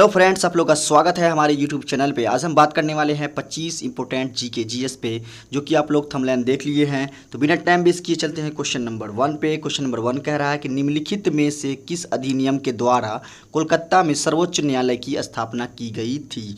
Hello friends, आप लोग का स्वागत है हमारे यूट्यूब चैनल पे। आज हम बात करने वाले हैं 25 इंपॉर्टेंट जीके जीएस पे, जो कि आप लोग थंबनेल देख लिए हैं। तो बिना टाइम वेस्ट किए चलते हैं क्वेश्चन नंबर 1 पे। क्वेश्चन नंबर 1 कह रहा है कि निम्नलिखित में से किस अधिनियम के द्वारा कोलकाता में सर्वोच्च न्यायालय की स्थापना की गई थी?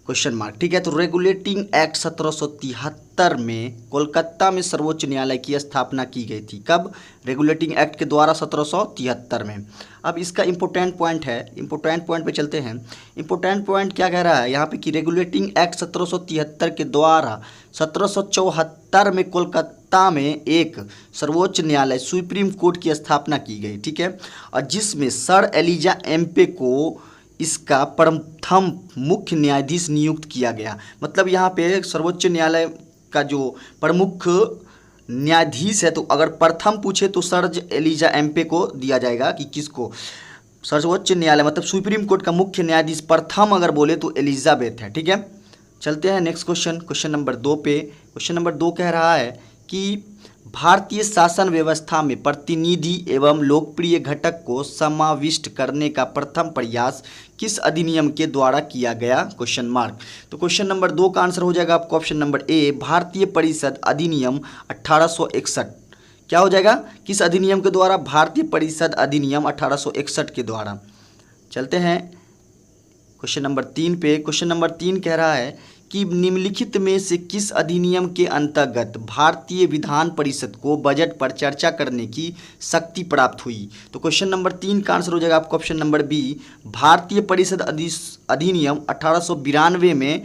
Question mark. ठीक है, तो रेगुलेटिंग एक्ट 1773 में कोलकाता में सर्वोच्च न्यायालय की स्थापना की गई थी। कब? रेगुलेटिंग एक्ट के द्वारा 1773 में। अब इसका इंपॉर्टेंट पॉइंट है, इंपॉर्टेंट पॉइंट पे चलते हैं। इंपॉर्टेंट पॉइंट क्या कह रहा है यहाँ पे कि रेगुलेटिंग एक्ट 1773 के द्वारा 1774 में कोलकाता में एक सर्वोच्च न्यायालय सुप्रीम कोर्ट की स्थापना की गई। ठीक है, और जिसमें सर एलिजा एम्पे को इसका प्रथम मुख्य न्यायाधीश नियुक्त किया गया। मतलब यहाँ पे सर्वोच्च न्यायालय का जो प्रमुख न्यायाधीश है, तो अगर प्रथम पूछे तो सर एलिजा एम्पे को दिया जाएगा कि किसको? सर्वोच्च न्यायालय मतलब सुप्रीम कोर्ट का मुख्य न्यायाधीश प्रथम अगर बोले तो एलिजाबेथ है। ठीक है, चलते हैं नेक्स्ट क्वेश्चन, क्वेश्चन नंबर 2 पे। क्वेश्चन नंबर 2 कह रहा है कि भारतीय शासन व्यवस्था में प्रतिनिधि एवं लोकप्रिय घटक को समाविष्ट करने का प्रथम प्रयास किस अधिनियम के द्वारा किया गया? Question mark. तो क्वेश्चन नंबर 2 का आंसर हो जाएगा आपको ऑप्शन नंबर ए, भारतीय परिषद अधिनियम 1861। क्या हो जाएगा? किस अधिनियम के द्वारा? भारतीय परिषद अधिनियम 1861 के द्वारा। चलते हैं क्वेश्चन नंबर 3 पे। क्वेश्चन नंबर 3 कह रहा है कि निम्नलिखित में से किस अधिनियम के अंतर्गत भारतीय विधान परिषद को बजट पर चर्चा करने की शक्ति प्राप्त हुई? तो क्वेश्चन नंबर 3 का आंसर हो जाएगा आपको ऑप्शन नंबर बी, भारतीय परिषद अधिनियम 1892 में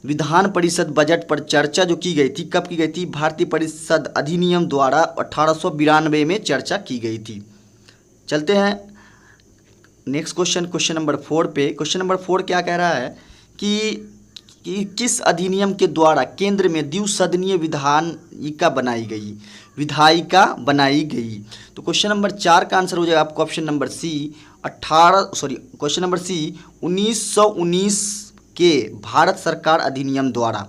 विधान परिषद बजट पर चर्चा जो की गई थी, कब की गई थी? भारतीय परिषद अधिनियम द्वारा 1892 में चर्चा की गई थी। चलते हैं नेक्स्ट क्वेश्चन, क्वेश्चन नंबर 4 पे। क्वेश्चन नंबर 4 क्या कह रहा है कि किस अधिनियम के द्वारा केंद्र में द्विसदनीय विधायिका बनाई गई? विधायिका बनाई गई। तो क्वेश्चन नंबर 4 का आंसर हो जाएगा आपको option number C, question number C 1919 के भारत सरकार अधिनियम द्वारा।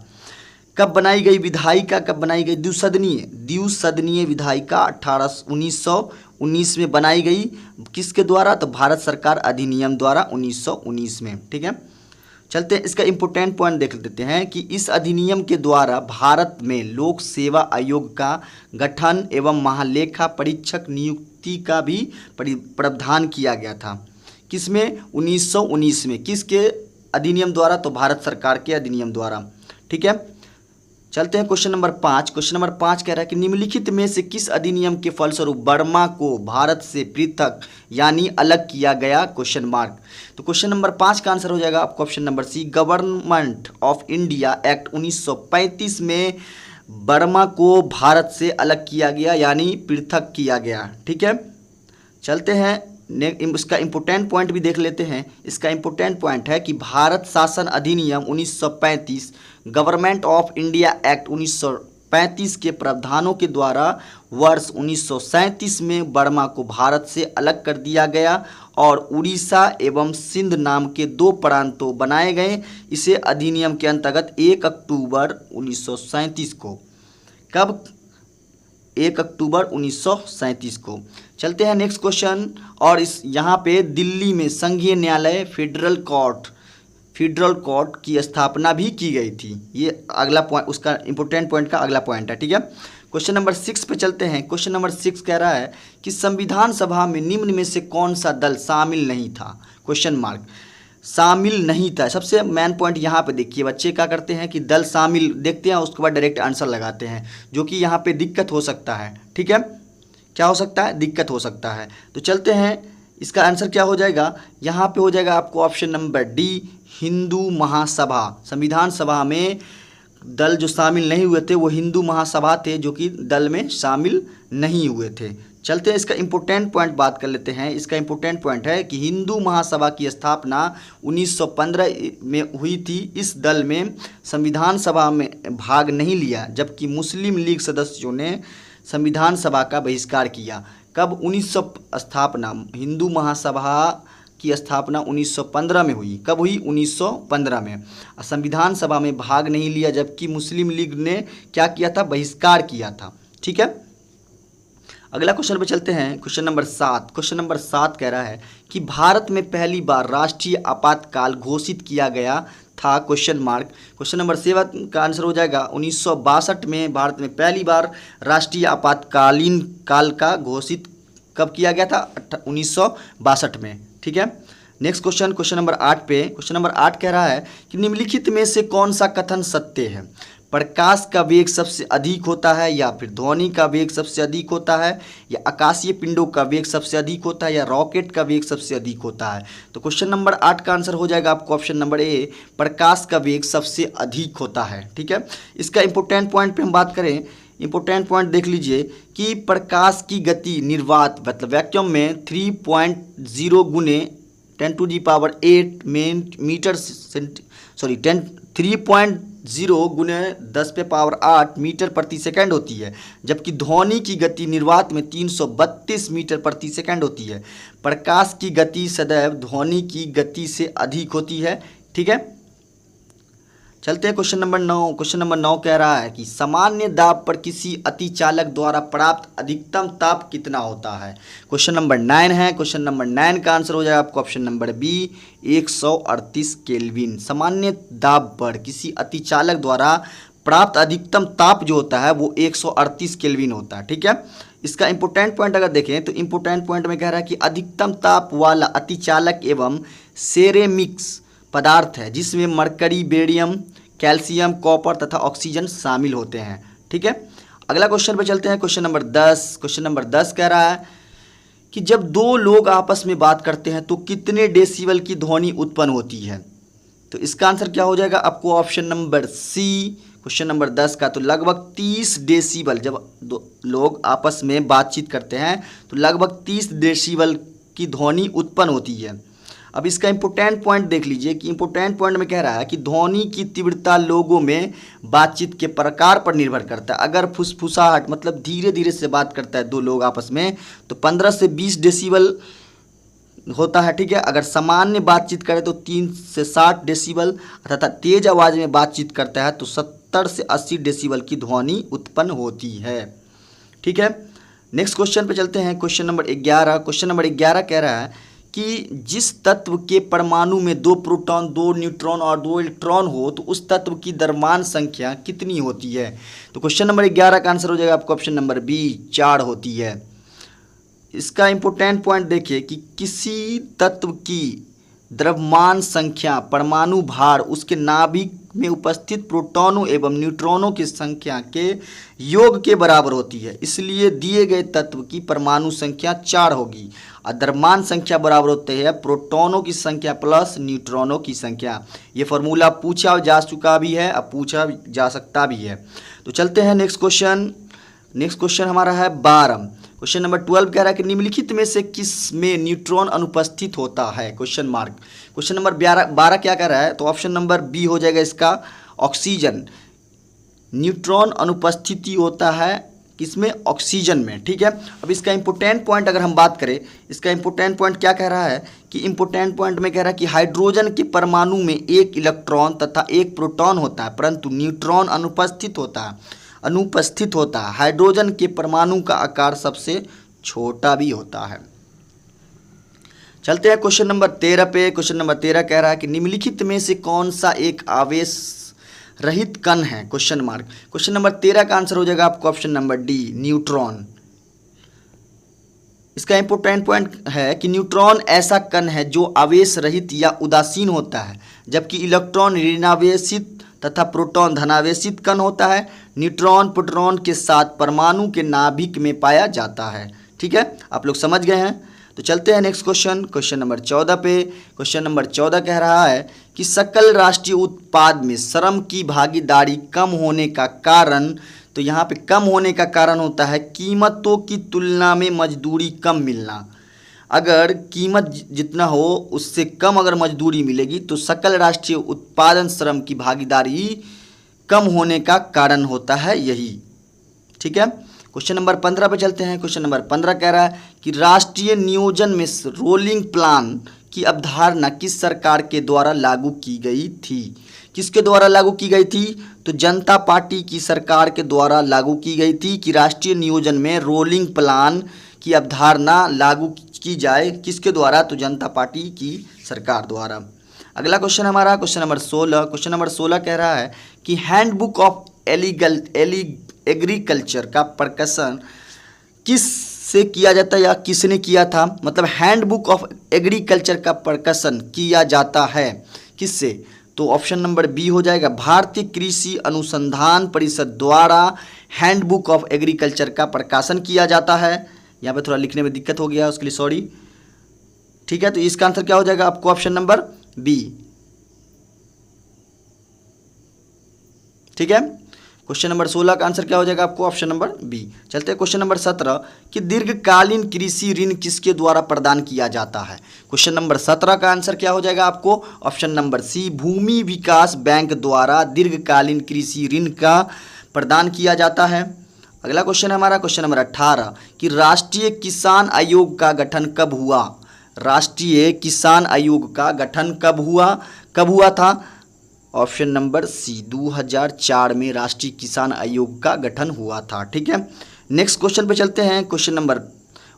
कब बनाई गई विधायिका? कब बनाई गई? द्विसदनीय विधायिका 1919 में बनाई गई। किसके द्वारा? तो भारत सरकार अधिनियम द्वारा 1919 में। ठीक है, चलते हैं इसका इंपॉर्टेंट पॉइंट देख लेते हैं कि इस अधिनियम के द्वारा भारत में लोक सेवा आयोग का गठन एवं महालेखा परीक्षक नियुक्ति का भी प्रावधान किया गया था। किसमें? 1919 में। किसके अधिनियम द्वारा? तो भारत सरकार के अधिनियम द्वारा। ठीक है, चलते हैं क्वेश्चन नंबर 5। क्वेश्चन नंबर 5 कह रहा है कि निम्नलिखित में से किस अधिनियम के फलस्वरूप बर्मा को भारत से पृथक यानी अलग किया गया? Question mark. तो क्वेश्चन नंबर 5 का आंसर हो जाएगा आपको option number C, Government of India Act 1935 में बर्मा को भारत से अलग किया गया यानी पृथक किया गया। ठीक है, चलते हैं इसका इंपॉर्टेंट पॉइंट भी देख लेते हैं। इसका इंपॉर्टेंट पॉइंट है कि भारत शासन अधिनियम 1935, गवर्नमेंट ऑफ इंडिया एक्ट 1935 के प्रावधानों के द्वारा वर्ष 1937 में बर्मा को भारत से अलग कर दिया गया और उड़ीसा एवं सिंध नाम के 2 प्रांतों बनाए गए। इसे अधिनियम के अंतर्गत 1 अक्टूबर 1937 को। कब? 1 अक्टूबर 1937 को। चलते हैं नेक्स्ट क्वेश्चन, और इस यहाँ पे दिल्ली में संघीय न्यायालय फेडरल कोर्ट की स्थापना भी की गई थी। ये अगला पॉइंट, उसका इंपॉर्टेंट पॉइंट का अगला पॉइंट है। ठीक है, क्वेश्चन नंबर 6 पे चलते हैं। क्वेश्चन नंबर 6 कह रहा है कि संविधान सभा में निम्न में से कौन सा दल शामिल नहीं था? Question mark. शामिल नहीं था, सबसे मेन पॉइंट यहाँ पे देखिए। बच्चे क्या करते हैं कि दल शामिल देखते हैं, उसके बाद डायरेक्ट आंसर लगाते हैं, जो कि यहाँ पे दिक्कत हो सकता है। ठीक है, क्या हो सकता है? दिक्कत हो सकता है। तो चलते हैं, इसका आंसर क्या हो जाएगा? यहाँ पे हो जाएगा आपको option number D, Hindu Mahasabha. संविधान सभा में दल जो शामिल नहीं हुए थे वो हिंदू महासभा थे, जो कि दल में शामिल नहीं हुए थे। चलते हैं इसका इंपॉर्टेंट पॉइंट बात कर लेते हैं। इसका इंपॉर्टेंट पॉइंट है कि हिंदू महासभा की स्थापना 1915 में हुई थी। इस दल में संविधान सभा में भाग नहीं लिया, जबकि मुस्लिम लीग सदस्यों ने संविधान सभा का बहिष्कार किया। कब? 1900 स्थापना हिंदू महासभा की स्थापना 1915 में हुई। कब हुई? 1915 में। संविधान सभा में भाग नहीं लिया, जबकि मुस्लिम लीग ने क्या किया था? बहिष्कार किया था। ठीक है, अगला क्वेश्चन पे चलते हैं, क्वेश्चन नंबर 7। क्वेश्चन नंबर 7 कह रहा है कि भारत में पहली बार राष्ट्रीय आपातकाल घोषित किया गया था, क्वेश्चन मार्क। क्वेश्चन नंबर 7 का आंसर हो जाएगा 1962 में भारत में पहली बार राष्ट्रीय आपातकालीन काल का घोषित कब किया गया था? 1962 में। ठीक है, नेक्स्ट क्वेश्चन, क्वेश्चन नंबर 8 पे। क्वेश्चन नंबर 8 कह रहा है कि निम्नलिखित में से कौन सा कथन सत्य है? प्रकाश का वेग सबसे अधिक होता है, या फिर ध्वनि का वेग सबसे अधिक होता है, या आकाशीय पिंडों का वेग सबसे अधिक होता है, या रॉकेट का वेग सबसे अधिक होता है? तो क्वेश्चन नंबर 8 का आंसर हो जाएगा आपको ऑप्शन नंबर ए, प्रकाश का वेग सबसे अधिक होता है। ठीक है, इसका इंपॉर्टेंट पॉइंट पे हम बात करें, इंपॉर्टेंट पॉइंट देख लीजिए कि प्रकाश की गति निर्वात मतलब वैक्यूम में 3.0 गुने 10⁸ मीटर 3.0 गुने 10⁸ मीटर प्रति सेकंड होती है, जबकि ध्वनि की गति निर्वात में 332 मीटर प्रति सेकंड होती है। प्रकाश की गति सदैव ध्वनि की गति से अधिक होती है। ठीक है, चलते हैं क्वेश्चन नंबर 9। क्वेश्चन नंबर 9 कह रहा है कि सामान्य दाब पर किसी अतिचालक द्वारा प्राप्त अधिकतम ताप कितना होता है? क्वेश्चन नंबर 9 है। क्वेश्चन नंबर 9 का आंसर हो जाएगा आपको ऑप्शन नंबर बी, 138 केल्विन। सामान्य दाब पर किसी अतिचालक द्वारा प्राप्त अधिकतम ताप जो होता है वो 138 केल्विन होता है। ठीक है, इसका इंपोर्टेंट पॉइंट अगर देखें तो इंपोर्टेंट पॉइंट में कह रहा है कि अधिकतम ताप वाला अतिचालक एवं सेरेमिक्स पदार्थ है जिसमें मरकरी, बेरियम, कैल्शियम, कॉपर तथा ऑक्सीजन शामिल होते हैं। ठीक है, अगला क्वेश्चन पे चलते हैं, क्वेश्चन नंबर 10। क्वेश्चन नंबर 10 कह रहा है कि जब दो लोग आपस में बात करते हैं तो कितने डेसिबल की ध्वनि उत्पन्न होती है? तो इसका आंसर क्या हो जाएगा आपको option number C, question number 10 का, तो लगभग 30 डेसिबल। जब दो लोग आपस में बातचीत करते हैं तो लगभग 30 डेसिबल की ध्वनि उत्पन्न होती है। अब इसका इंपोर्टेंट पॉइंट देख लीजिए कि इंपोर्टेंट पॉइंट में कह रहा है कि ध्वनि की तीव्रता लोगों में बातचीत के प्रकार पर निर्भर करता है। अगर फुसफुसाहट मतलब धीरे धीरे से बात करता है दो लोग आपस में तो 15 से 20 डेसिबल होता है। ठीक है, अगर सामान्य बातचीत करें तो 3 से 60 डेसिबल, तथा तेज आवाज़ में बातचीत करता है तो 70 से 80 डेसिबल की ध्वनि उत्पन्न होती है। ठीक है, नेक्स्ट क्वेश्चन पे चलते हैं, क्वेश्चन नंबर 11। क्वेश्चन नंबर 11 कह रहा है कि जिस तत्व के परमाणु में 2 प्रोटॉन, 2 न्यूट्रॉन और 2 इलेक्ट्रॉन हो तो उस तत्व की द्रव्यमान संख्या कितनी होती है? तो क्वेश्चन नंबर 11 का आंसर हो जाएगा आपको ऑप्शन नंबर बी, 4 होती है। इसका इंपोर्टेंट पॉइंट देखिए कि किसी तत्व की द्रव्यमान संख्या परमाणु भार उसके नाभिक में उपस्थित प्रोटॉनों एवं न्यूट्रॉनों की संख्या के योग के बराबर होती है। इसलिए दिए गए तत्व की परमाणु संख्या 4 होगी और द्रव्यमान संख्या बराबर होते हैं प्रोटॉनों की संख्या प्लस न्यूट्रॉनों की संख्या। ये फॉर्मूला पूछा जा चुका भी है, अब पूछा जा सकता भी है। तो चलते हैं नेक्स्ट क्वेश्चन। नेक्स्ट क्वेश्चन हमारा है 12। क्वेश्चन नंबर 12 कह रहा है कि निम्नलिखित में से किस में न्यूट्रॉन अनुपस्थित होता है? Question mark. क्वेश्चन नंबर 12 क्या कह रहा है? तो ऑप्शन नंबर बी हो जाएगा इसका, ऑक्सीजन। न्यूट्रॉन अनुपस्थिति होता है किसमें? ऑक्सीजन में। ठीक है, अब इसका इंपोर्टेंट पॉइंट अगर हम बात करें, इसका इंपोर्टेंट पॉइंट क्या कह रहा है कि इंपोर्टेंट पॉइंट में कह रहा है कि हाइड्रोजन के परमाणु में 1 इलेक्ट्रॉन तथा 1 प्रोटॉन होता है, परंतु न्यूट्रॉन अनुपस्थित होता है। हाइड्रोजन के परमाणु का आकार सबसे छोटा भी होता है। चलते हैं क्वेश्चन नंबर 13 पे। क्वेश्चन नंबर 13 कह रहा है कि निम्नलिखित में से कौन सा एक आवेश रहित कण है? Question mark. क्वेश्चन नंबर 13 का आंसर हो जाएगा आपको ऑप्शन नंबर डी, न्यूट्रॉन। इसका इंपोर्टेंट पॉइंट है कि न्यूट्रॉन ऐसा कण है जो आवेश रहित या उदासीन होता है, जबकि इलेक्ट्रॉन ऋणावेशित तथा प्रोटॉन धनावेशित कण होता है। न्यूट्रॉन प्रोटॉन के साथ परमाणु के नाभिक में पाया जाता है। ठीक है, आप लोग समझ गए हैं। तो चलते हैं नेक्स्ट क्वेश्चन, क्वेश्चन नंबर 14 पे। क्वेश्चन नंबर 14 कह रहा है कि सकल राष्ट्रीय उत्पाद में श्रम की भागीदारी कम होने का कारण, तो यहाँ पे कम होने का कारण होता है कीमतों की तुलना में मजदूरी कम मिलना। अगर कीमत जितना हो उससे कम अगर मजदूरी मिलेगी तो सकल राष्ट्रीय उत्पादन श्रम की भागीदारी कम होने का कारण होता है यही। ठीक है, क्वेश्चन नंबर 15 पे चलते हैं। क्वेश्चन नंबर 15 कह रहा है कि राष्ट्रीय नियोजन में रोलिंग प्लान की अवधारणा किस सरकार के द्वारा लागू की गई थी? किसके द्वारा लागू की गई थी? तो जनता पार्टी की सरकार के द्वारा लागू की गई थी कि राष्ट्रीय नियोजन में रोलिंग प्लान की अवधारणा लागू की जाए। किसके द्वारा? तो जनता पार्टी की सरकार द्वारा। अगला क्वेश्चन हमारा क्वेश्चन नंबर 16। क्वेश्चन नंबर 16 कह रहा है कि हैंडबुक ऑफ एग्रीकल्चर का प्रकाशन किस से किया जाता है या किसने किया था? मतलब हैंडबुक ऑफ एग्रीकल्चर का प्रकाशन किया जाता है किससे? तो ऑप्शन नंबर बी हो जाएगा, भारतीय कृषि अनुसंधान परिषद द्वारा हैंडबुक ऑफ एग्रीकल्चर का प्रकाशन किया जाता है। यहाँ पे थोड़ा लिखने में दिक्कत हो गया, उसके लिए सॉरी। ठीक है, तो इसका आंसर क्या हो जाएगा आपको? Option number B. ठीक है, क्वेश्चन नंबर 16 का आंसर क्या हो जाएगा आपको? Option number B. चलते हैं क्वेश्चन नंबर 17 कि दीर्घकालीन कृषि ऋण किसके द्वारा प्रदान किया जाता है? क्वेश्चन नंबर 17 का आंसर क्या हो जाएगा आपको? ऑप्शन नंबर सी, भूमि विकास बैंक द्वारा दीर्घकालीन कृषि ऋण का प्रदान किया जाता है। अगला क्वेश्चन है हमारा क्वेश्चन नंबर 18 कि राष्ट्रीय किसान आयोग का गठन कब हुआ? राष्ट्रीय किसान आयोग का गठन कब हुआ था? ऑप्शन नंबर सी, 2004 में राष्ट्रीय किसान आयोग का गठन हुआ था। ठीक है, नेक्स्ट क्वेश्चन पे चलते हैं। क्वेश्चन नंबर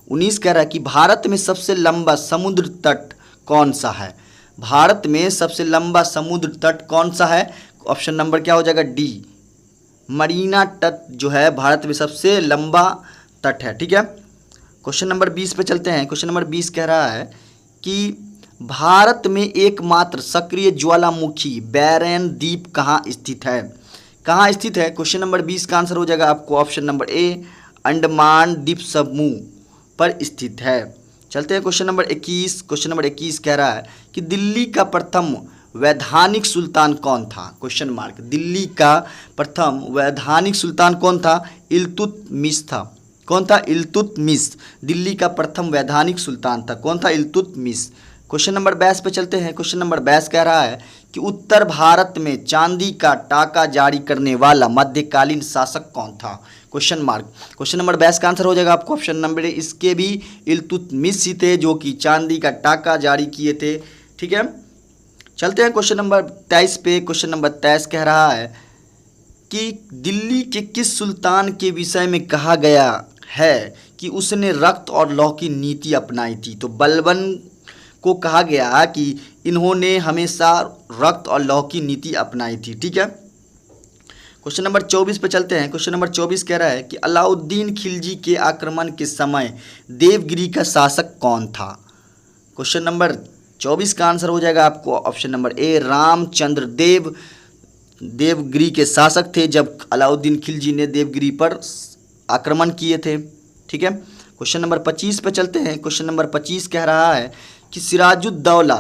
19 कह रहा है कि भारत में सबसे लंबा समुद्र तट कौन सा है? भारत में सबसे लंबा समुद्र तट कौन सा है? ऑप्शन नंबर क्या हो जाएगा? डी, मरीना तट जो है भारत में सबसे लंबा तट है। ठीक है, क्वेश्चन नंबर 20 पे चलते हैं। क्वेश्चन नंबर 20 कह रहा है कि भारत में एकमात्र सक्रिय ज्वालामुखी बैरन द्वीप कहाँ स्थित है? कहाँ स्थित है? क्वेश्चन नंबर 20 का आंसर हो जाएगा आपको ऑप्शन नंबर ए, अंडमान द्वीप समूह पर स्थित है। चलते हैं क्वेश्चन नंबर 21। क्वेश्चन नंबर 21 कह रहा है कि दिल्ली का प्रथम वैधानिक सुल्तान कौन था? क्वेश्चन मार्क, दिल्ली का प्रथम वैधानिक सुल्तान कौन था? इल्तुतमिश था। कौन था? इल्तुतमिश। दिल्ली का प्रथम वैधानिक सुल्तान था, कौन था? इल्तुतमिश। क्वेश्चन नंबर 22 पे चलते हैं। क्वेश्चन नंबर 22 कह रहा है कि उत्तर भारत में चांदी का टाका जारी करने वाला मध्यकालीन शासक कौन था? Question mark. क्वेश्चन नंबर 22 का आंसर हो जाएगा आपको ऑप्शन नंबर ए, इसके भी इल्तुतमिश ही थे जो कि चांदी का टाका जारी किए थे। ठीक है, चलते हैं क्वेश्चन नंबर 23 पे। क्वेश्चन नंबर 23 कह रहा है कि दिल्ली के किस सुल्तान के विषय में कहा गया है कि उसने रक्त और लौह की नीति अपनाई थी? तो बलबन को कहा गया कि इन्होंने हमेशा रक्त और लौह की नीति अपनाई थी। ठीक है, क्वेश्चन नंबर 24 पे चलते हैं। क्वेश्चन नंबर 24 कह रहा है कि अलाउद्दीन खिलजी के आक्रमण के समय देवगिरी का शासक कौन था? क्वेश्चन नंबर 24 का आंसर हो जाएगा आपको ऑप्शन नंबर ए, रामचंद्र देव देवगिरी के शासक थे जब अलाउद्दीन खिलजी ने देवगिरी पर आक्रमण किए थे। ठीक है, क्वेश्चन नंबर 25 पे चलते हैं। क्वेश्चन नंबर 25 कह रहा है कि सिराजुद्दौला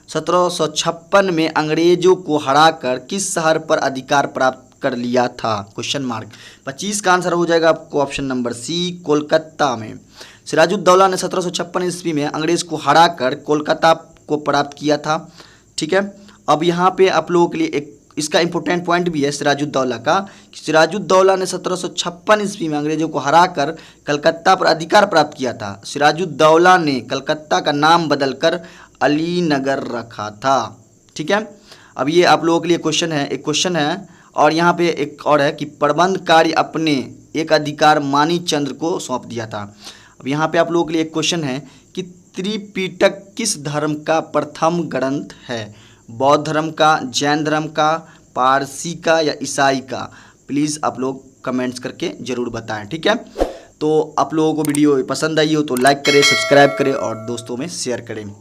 1756 में अंग्रेजों को हराकर किस शहर पर अधिकार प्राप्त कर लिया था? Question mark. 25 का आंसर हो जाएगा आपको ऑप्शन नंबर सी, कोलकाता में। सिराजुद्दौला ने 1756 ईस्वी में अंग्रेज को हराकर कोलकाता को प्राप्त किया था। ठीक है, अब यहाँ पे आप लोगों के लिए एक इसका इंपॉर्टेंट पॉइंट भी है सिराजुद्दौला का। सिराजुद्दौला ने 1756 ईस्वी में अंग्रेजों को हराकर कलकत्ता पर अधिकार प्राप्त किया था। सिराजुद्दौला ने कलकत्ता का नाम बदलकर अलीनगर रखा था। ठीक है, अब ये आप लोगों के लिए क्वेश्चन है, एक क्वेश्चन है और यहाँ पे एक और है कि प्रबंध कार्य अपने एक अधिकार मानीचंद्र को सौंप दिया था। अब यहाँ पे आप लोगों के लिए एक क्वेश्चन है कि त्रिपिटक किस धर्म का प्रथम ग्रंथ है? बौद्ध धर्म का, जैन धर्म का, पारसी का या ईसाई का? प्लीज़ आप लोग कमेंट्स करके ज़रूर बताएं। ठीक है, तो आप लोगों को वीडियो पसंद आई हो तो लाइक करें, सब्सक्राइब करें और दोस्तों में शेयर करें।